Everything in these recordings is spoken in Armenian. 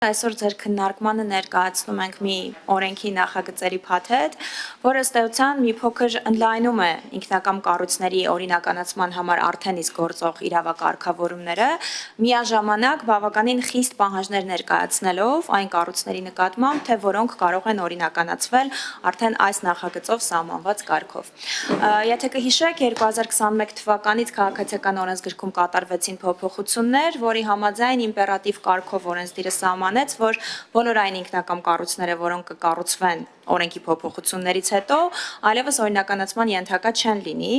Այսօր ձեր քննարկմանը ներկայացնում ենք մի օրենքի նախագծերի փաթեթ, որը ըստ էության մի փոքր ընդլայնում է ինքնակամ կառույցների օրինականացման համար արդեն իսկ գործող իրավակարգավորումները, միաժամանակ բավականին խիստ պահանջներ ներկայացնելով այն կառույցների նկատմամբ, թե որոնք կարող են օրինականացվել արդեն այս նախագծով սահմանված կարգով։ Եթե կհիշեք, 2021 թվականից քաղաքացիական օրենսգրքում կատարվեցին փոփոխություններ, որի համաձայն իմպերատիվ կարգով օրենսդիրը սահմանեց, որ բոլոր այն ինքնակամ կառույցները, որոնք կկառուցվեն օրենքի փոփոխություններից հետո, այլևս օրինականացման ենթակա չեն լինի,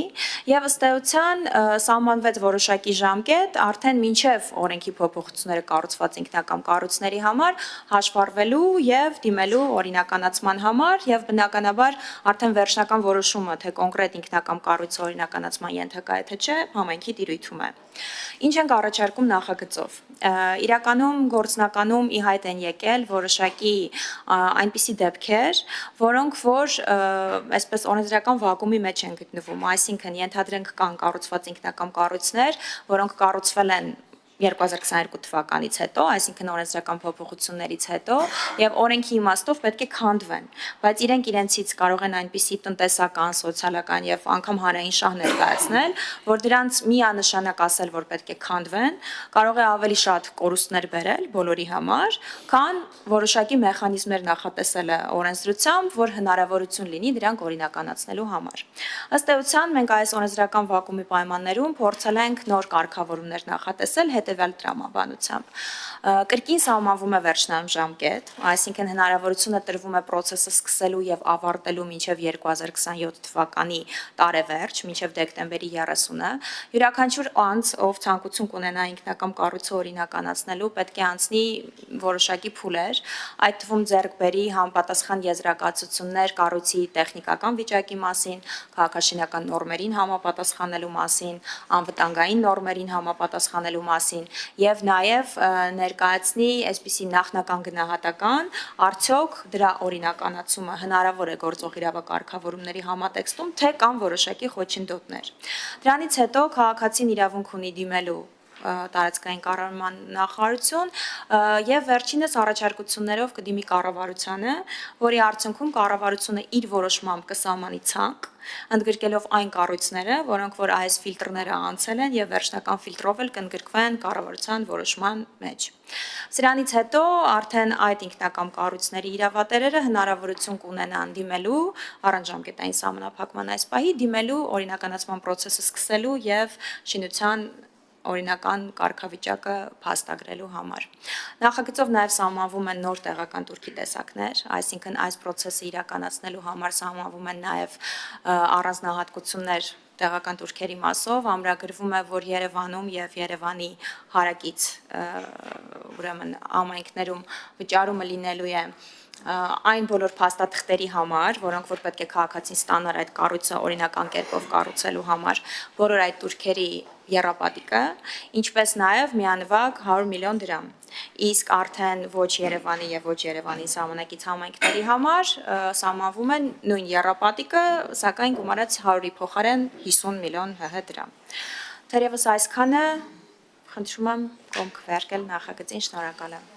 եւ ըստ էության սահմանվեց որոշակի ժամկետ արդեն մինչեւ օրենքի փոփոխությունները կառուցված ինքնակամ կառույցների համար հաշվառվելու եւ դիմելու օրինականացման համար եւ բնականաբար արդեն վերջնական որոշումը, թե կոնկրետ ինքնակամ կառույցը օրինականացման ենթակա է թե չէ, համայնքի տիրույթում է։ Ինչ ենք առաջարկում նախագծով։ Իրականում գործնականում ի հայտ են եկել որոշակի այնպիսի դեպքեր, որոնք որ այսպես օրենսդրական վակուումի մեջ են գտնվում, այսինքն ենթադրենք կան կառուցված ինքնակամ կառույցներ, որոնք կառուցվել են 2022 թվականից հետո, այսինքն օրենսդրական փոփոխություններից հետո եւ օրենքի իմաստով պետք է քանդվեն, բայց իրենք իրենցից կարող են այնպիսի տնտեսական, սոցիալական եւ անգամ հանրային շահ ներկայացնել, որ դրանց միանշանակ ասել, որ պետք է քանդվեն, կարող է ավելի շատ կորուստներ բերել բոլորի համար, քան որոշակի մեխանիզմներ նախատեսելը օրենսդրությամբ, որ հնարավորություն լինի դրանք օրինականացնելու համար։ Ըստ էության մենք այս օրենսդրական վակուումի պայմաններում փորձել ենք նոր կարգավորումներ նախատեսել հետևյալ տրամաբանությամբ։ Կրկին սահմանվում է վերջնային ժամկետ, այսինքն հնարավորությունը տրվում է process-ը սկսելու եւ ավարտելու մինչեւ 2027 թվականի տարեվերջ, մինչեւ դեկտեմբերի 30-ը։ Յուրաքանչյուր անձ, ով ցանկություն կունենա ինքնակամ կառույցը օրինականացնելու, պետք է անցնի որոշակի փուլեր, այդ թվում ձեռք բերի համապատասխան եզրակացություններ կառույցի տեխնիկական վիճակի մասին, քաղաքաշինական նորմերին համապատասխանելու մասին, անվտանգային նորմերին համապատասխանելու մասին եւ նաեւ ներկայացնի այսպիսի նախնական գնահատական, արդյոք դրա օրինականացումը հնարավոր է գործող իրավակարգավորումների համատեքստում, թե կան որոշակի խոչընդոտներ։ Դրանից հետո քաղաքացին իրավունք ունի դիմելու տարածքային կառավարման նախարարություն եւ վերջինս առաջարկություններով կդիմի կառավարությանը, որի արդյունքում կառավարությունը իր որոշմամբ կսահմանի ցանկ, ընդգրկելով այն կառույցները, որոնք որ այս ֆիլտրները անցել են եւ վերջնական ֆիլտրով էլ կընդգրկվեն կառավարության որոշման մեջ։ Սրանից հետո արդեն այդ ինքնակամ կառույցների իրավատերերը հնարավորություն կունենան դիմելու առանց ժամկետային սահմանափակման այս պահի դիմելու օրինականացման process-ը սկսելու եւ շինության օրինական կարգավիճակը փաստագրելու համար։ Նախագծով նաև սահմանվում են նոր տեղական турքի տեսակներ, այսինքն այս process-ը իրականացնելու համար սահմանվում են նաև առանձնահատկություններ տեղական турքերի մասով, ամրագրվում է, որ Երևանում եւ Երևանի հարակից ուրեմն համայնքներում վճարումը լինելու է այն բոլոր փաստաթղթերի համար, որոնք որ պետք է քաղաքացին ստանար այդ կառույցը օրինական կերպով կառուցելու համար, բոլոր այդ турքերի եռապատիկը, ինչպես նաև միանվագ 100 միլիոն դրամ։ Իսկ արդեն ոչ Երևանի եւ ոչ Երևանի ժամանակից համայնքների համար սահմանվում է նույն եռապատիկը, սակայն գումարած 100-ի փոխարեն 50 միլիոն ՀՀ դրամ։ Թերևս այսքանը, խնդրում եմ կողմ քվեարկել նախագծին, շնորհակալ եմ։